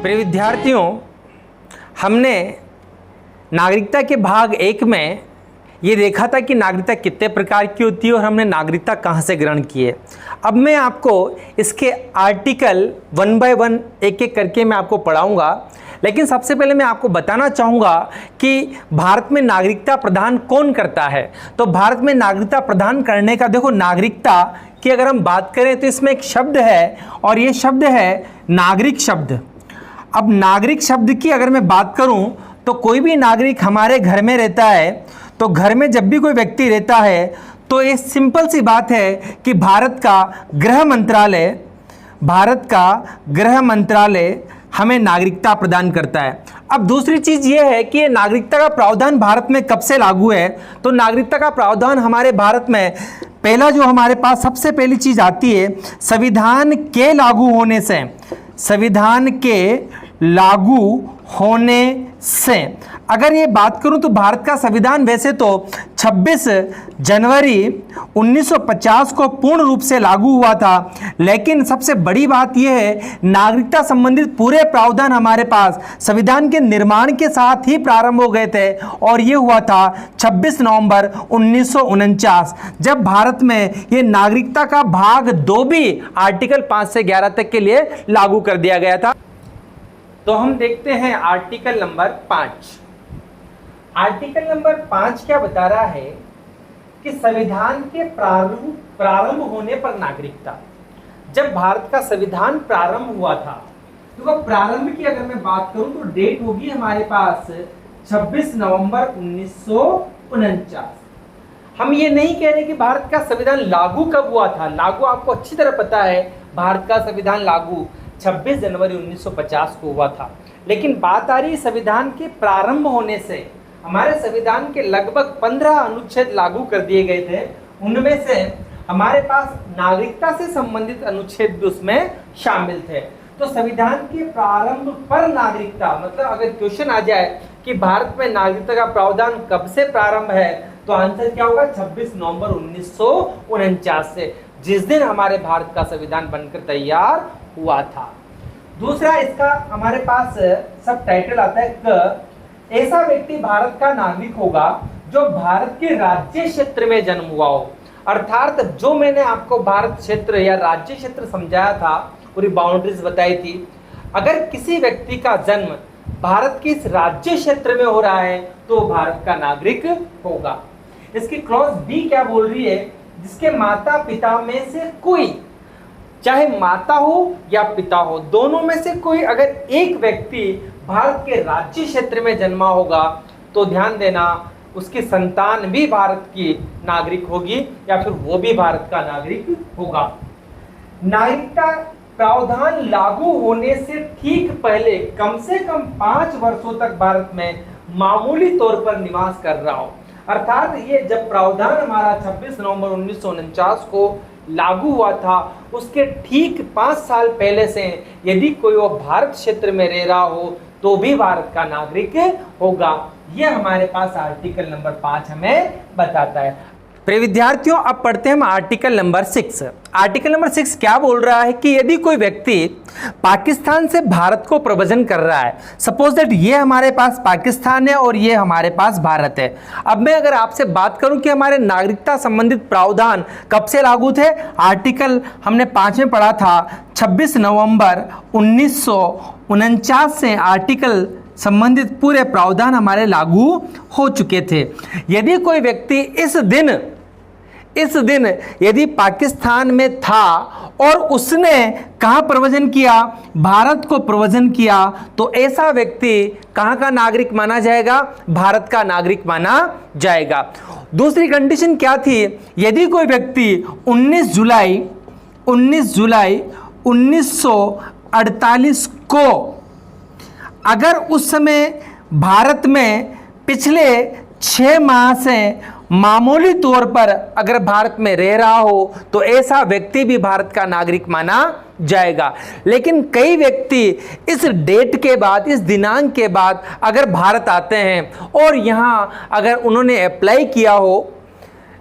प्रिय विद्यार्थियों, हमने नागरिकता के भाग 1 में ये देखा था कि नागरिकता कितने प्रकार की होती है और हमने नागरिकता कहाँ से ग्रहण की है। अब मैं आपको इसके आर्टिकल 1 बाय 1 एक एक करके मैं आपको पढ़ाऊँगा, लेकिन सबसे पहले मैं आपको बताना चाहूँगा कि भारत में नागरिकता प्रदान कौन करता है। तो भारत में नागरिकता प्रदान करने का, देखो नागरिकता की अगर हम बात करें तो इसमें एक शब्द है और ये शब्द है नागरिक शब्द। अब नागरिक शब्द की अगर मैं बात करूं तो कोई भी नागरिक हमारे घर में रहता है, तो घर में जब भी कोई व्यक्ति रहता है तो ये सिंपल सी बात है कि भारत का गृह मंत्रालय हमें नागरिकता प्रदान करता है। अब दूसरी चीज ये है कि ये नागरिकता का प्रावधान भारत में कब से लागू है। तो नागरिकता का प्रावधान हमारे भारत में पहला जो हमारे पास सबसे पहली चीज आती है, संविधान के लागू होने से। संविधान के लागू होने से अगर ये बात करूं तो भारत का संविधान वैसे तो 26 जनवरी 1950 को पूर्ण रूप से लागू हुआ था, लेकिन सबसे बड़ी बात यह है नागरिकता संबंधित पूरे प्रावधान हमारे पास संविधान के निर्माण के साथ ही प्रारंभ हो गए थे और ये हुआ था 26 नवंबर 1949, जब भारत में ये नागरिकता का भाग 2 भी आर्टिकल 5 से 11 तक के लिए लागू कर दिया गया था। तो हम देखते हैं आर्टिकल नंबर 5। आर्टिकल नंबर 5 क्या बता रहा है कि संविधान के प्रारंभ होने पर नागरिकता। जब भारत का संविधान प्रारंभ हुआ था, तो प्रारंभ की अगर मैं बात करूं तो डेट होगी हमारे पास 26 नवंबर 1949। हम ये नहीं कह रहे कि भारत का संविधान लागू कब हुआ था। लागू आपको अच्छी तरह पता है, भारत का संविधान लागू 26 जनवरी 1950 को हुआ था, लेकिन बात आ रही है संविधान के प्रारंभ होने से। हमारे संविधान के लगभग 15 अनुच्छेद लागू कर दिए गए थे, उनमें से हमारे पास नागरिकता से संबंधित अनुच्छेद भी उसमें शामिल थे। तो संविधान के प्रारंभ पर नागरिकता, मतलब अगर क्वेश्चन आ जाए कि भारत में नागरिकता का प्रावधान कब से प्रारंभ है, तो आंसर क्या होगा 26 नवंबर 1949 से, जिस दिन हमारे भारत का संविधान बनकर तैयार हुआ था। दूसरा इसका हमारे पास सब टाइटल आता है क ऐसा व्यक्ति भारत का नागरिक होगा जो भारत के राज्य क्षेत्र में जन्म हुआ हो। अर्थात जो मैंने आपको भारत क्षेत्र या राज्य क्षेत्र समझाया था, पूरी बाउंड्रीज बताई थी, अगर किसी व्यक्ति का जन्म भारत के इस राज्य क्षेत्र में हो रहा है तो भारत का नागरिक होगा। इसकी क्लॉज बी क्या बोल रही है, जिसके माता पिता में से कोई, चाहे माता हो या पिता हो, दोनों में से कोई अगर एक व्यक्ति भारत के राज्य क्षेत्र में जन्मा होगा तो ध्यान देना उसकी संतान भी भारत की नागरिक होगी या फिर वो भी भारत का नागरिक होगा। नागरिकता प्रावधान लागू होने से ठीक पहले कम से कम 5 वर्षों तक भारत में मामूली तौर पर निवास कर रहा हो। अर्थात ये जब प्रावधान हमारा 26 नवंबर 1949 को लागू हुआ था, उसके ठीक 5 साल पहले से यदि कोई वो भारत क्षेत्र में रह रहा हो तो भी भारत का नागरिक होगा। ये हमारे पास आर्टिकल नंबर 5 हमें बताता है। प्रिय विद्यार्थियों, अब पढ़ते हैं हम आर्टिकल नंबर 6। आर्टिकल नंबर 6 क्या बोल रहा है कि यदि कोई व्यक्ति पाकिस्तान से भारत को प्रव्रजन कर रहा है, सपोज दैट ये हमारे पास पाकिस्तान है और ये हमारे पास भारत है। अब मैं अगर आपसे बात करूं कि हमारे नागरिकता संबंधित प्रावधान कब से लागू थे, आर्टिकल हमने 5 में पढ़ा था 26 नवंबर 1949 से आर्टिकल संबंधित पूरे प्रावधान हमारे लागू हो चुके थे। यदि कोई व्यक्ति इस दिन यदि पाकिस्तान में था और उसने कहाँ प्रव्रजन किया, भारत को प्रव्रजन किया, तो ऐसा व्यक्ति कहाँ का नागरिक माना जाएगा, भारत का नागरिक माना जाएगा। दूसरी कंडीशन क्या थी, यदि कोई व्यक्ति 19 जुलाई 1948 को अगर उस समय भारत में पिछले 6 माह से मामूली तौर पर अगर भारत में रह रहा हो तो ऐसा व्यक्ति भी भारत का नागरिक माना जाएगा। लेकिन कई व्यक्ति इस डेट के बाद, इस दिनांक के बाद अगर भारत आते हैं और यहाँ अगर उन्होंने अप्लाई किया हो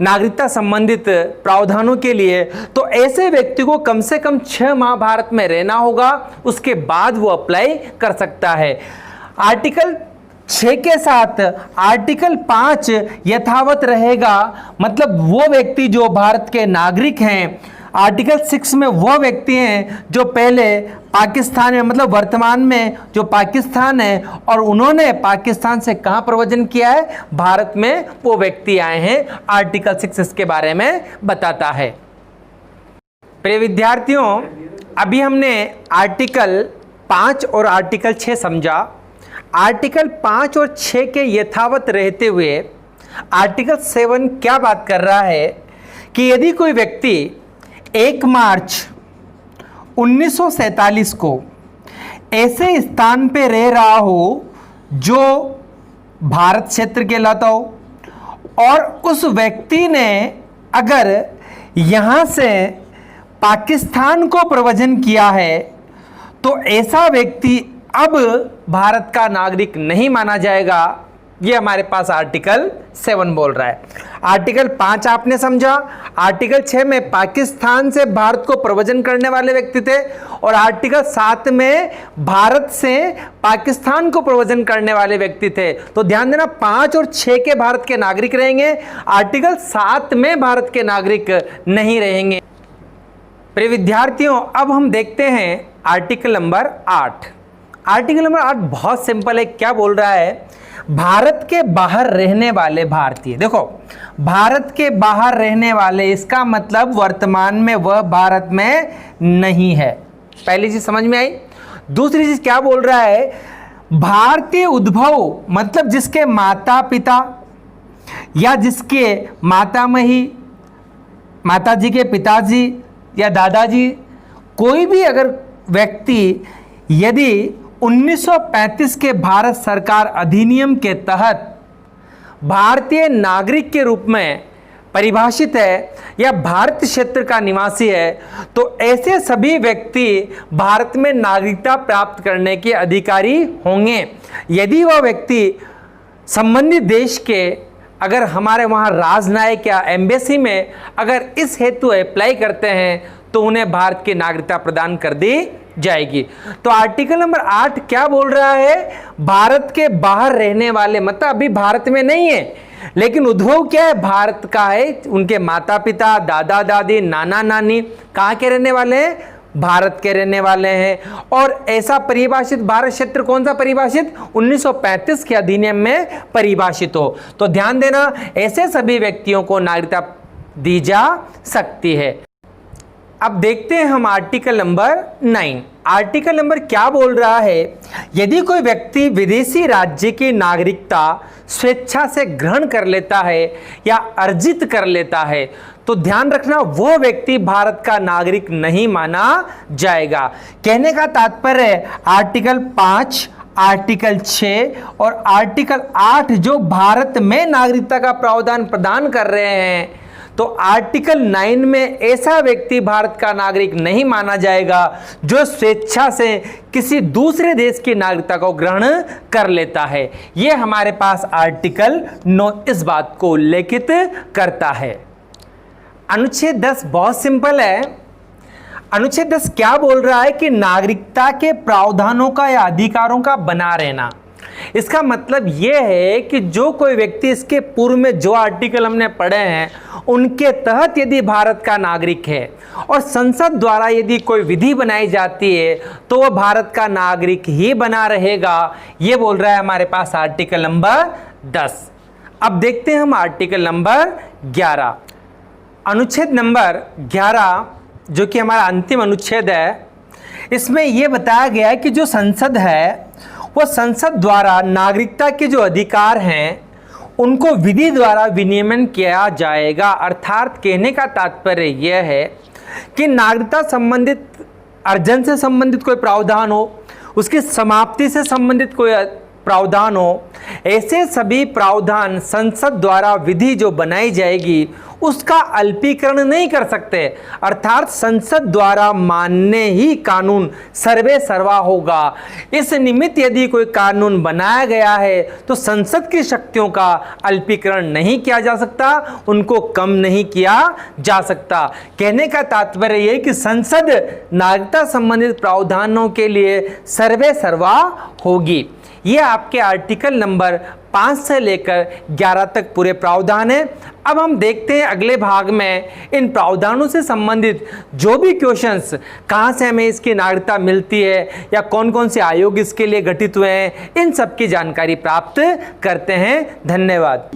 नागरिकता संबंधित प्रावधानों के लिए, तो ऐसे व्यक्ति को कम से कम 6 माह भारत में रहना होगा, उसके बाद वो अप्लाई कर सकता है। आर्टिकल 6 के साथ आर्टिकल 5 यथावत रहेगा, मतलब वो व्यक्ति जो भारत के नागरिक हैं। आर्टिकल 6 में वो व्यक्ति हैं जो पहले पाकिस्तान में, मतलब वर्तमान में जो पाकिस्तान है, और उन्होंने पाकिस्तान से कहां प्रव्रजन किया है, भारत में वो व्यक्ति आए हैं। आर्टिकल 6 इसके बारे में बताता है। प्रिय विद्यार्थियों, अभी हमने आर्टिकल 5 और आर्टिकल 6 समझा। आर्टिकल 5 और 6 के यथावत रहते हुए आर्टिकल 7 क्या बात कर रहा है कि यदि कोई व्यक्ति 1 मार्च 1947 को ऐसे स्थान पे रह रहा हो जो भारत क्षेत्र कहलाता हो, और उस व्यक्ति ने अगर यहाँ से पाकिस्तान को प्रव्रजन किया है, तो ऐसा व्यक्ति अब भारत का नागरिक नहीं माना जाएगा। ये हमारे पास आर्टिकल 7 बोल रहा है। आर्टिकल 5 आपने समझा। आर्टिकल 6 में पाकिस्तान से भारत को प्रव्रजन करने वाले व्यक्ति थे, और आर्टिकल 7 में भारत से पाकिस्तान को प्रव्रजन करने वाले व्यक्ति थे। तो ध्यान देना, 5 और 6 के भारत के नागरिक रहेंगे, आर्टिकल 7 में भारत के नागरिक नहीं रहेंगे। प्रिय विद्यार्थियों, अब हम देखते हैं आर्टिकल नंबर 8। आर्टिकल नंबर 8 बहुत सिंपल है। क्या बोल रहा है? भारत के बाहर रहने वाले भारतीय, देखो भारत के बाहर रहने वाले, इसका मतलब वर्तमान में वह भारत में नहीं है। पहली चीज समझ में आई। दूसरी चीज क्या बोल रहा है? भारतीय उद्भव, मतलब जिसके माता पिता या जिसके मातामही, माताजी के पिताजी या दादाजी, कोई भी अगर व्यक्ति यदि 1935 के भारत सरकार अधिनियम के तहत भारतीय नागरिक के रूप में परिभाषित है या भारत क्षेत्र का निवासी है, तो ऐसे सभी व्यक्ति भारत में नागरिकता प्राप्त करने के अधिकारी होंगे। यदि वह व्यक्ति संबंधित देश के, अगर हमारे वहाँ राजनयिक या एम्बेसी में अगर इस हेतु अप्लाई करते हैं, तो उन्हें भारत की नागरिकता प्रदान कर दी जाएगी। तो आर्टिकल नंबर 8 क्या बोल रहा है? भारत के बाहर रहने वाले, मतलब अभी भारत में नहीं है, लेकिन उद्भव क्या है? भारत का है। उनके माता पिता, दादा दादी, नाना नानी कहाँ के रहने वाले हैं? भारत के रहने वाले हैं। और ऐसा परिभाषित भारत क्षेत्र कौन सा परिभाषित? 1935 के अधिनियम में परिभाषित हो। तो ध्यान देना, ऐसे सभी व्यक्तियों को नागरिकता दी जा सकती है। अब देखते हैं हम आर्टिकल नंबर 9। आर्टिकल नंबर क्या बोल रहा है? यदि कोई व्यक्ति विदेशी राज्य की नागरिकता स्वेच्छा से ग्रहण कर लेता है या अर्जित कर लेता है, तो ध्यान रखना, वो व्यक्ति भारत का नागरिक नहीं माना जाएगा। कहने का तात्पर्य आर्टिकल 5, आर्टिकल 6 और आर्टिकल 8 जो भारत में नागरिकता का प्रावधान प्रदान कर रहे हैं, तो आर्टिकल 9 में ऐसा व्यक्ति भारत का नागरिक नहीं माना जाएगा जो स्वेच्छा से किसी दूसरे देश की नागरिकता को ग्रहण कर लेता है। यह हमारे पास आर्टिकल 9 इस बात को उल्लेखित करता है। अनुच्छेद 10 बहुत सिंपल है। अनुच्छेद 10 क्या बोल रहा है कि नागरिकता के प्रावधानों का या अधिकारों का बना रहना। इसका मतलब यह है कि जो कोई व्यक्ति, इसके पूर्व में जो आर्टिकल हमने पढ़े हैं उनके तहत यदि भारत का नागरिक है और संसद द्वारा यदि कोई विधि बनाई जाती है, तो वह भारत का नागरिक ही बना रहेगा। यह बोल रहा है हमारे पास आर्टिकल नंबर 10। अब देखते हैं हम आर्टिकल नंबर 11। अनुच्छेद नंबर 11 जो कि हमारा अंतिम अनुच्छेद है, इसमें यह बताया गया है कि जो संसद है वो संसद द्वारा नागरिकता के जो अधिकार हैं उनको विधि द्वारा विनियमन किया जाएगा। अर्थात कहने का तात्पर्य यह है कि नागरिकता संबंधित अर्जन से संबंधित कोई प्रावधान हो, उसकी समाप्ति से संबंधित कोई प्रावधान हो, ऐसे सभी प्रावधान संसद द्वारा विधि जो बनाई जाएगी उसका अल्पीकरण नहीं कर सकते, अर्थात संसद द्वारा मान्य ही कानून सर्वे सर्वा होगा। इस निमित्त यदि कोई कानून बनाया गया है तो संसद की शक्तियों का अल्पीकरण नहीं किया जा सकता, उनको कम नहीं किया जा सकता। कहने का तात्पर्य यह कि संसद नागरिकता संबंधित प्रावधानों के लिए सर्वे सर्वा होगी। ये आपके आर्टिकल नंबर 5 से लेकर 11 तक पूरे प्रावधान है। अब हम देखते हैं अगले भाग में इन प्रावधानों से संबंधित जो भी क्वेश्चंस, कहाँ से हमें इसकी नागरिकता मिलती है या कौन कौन से आयोग इसके लिए गठित हुए हैं, इन सब की जानकारी प्राप्त करते हैं। धन्यवाद।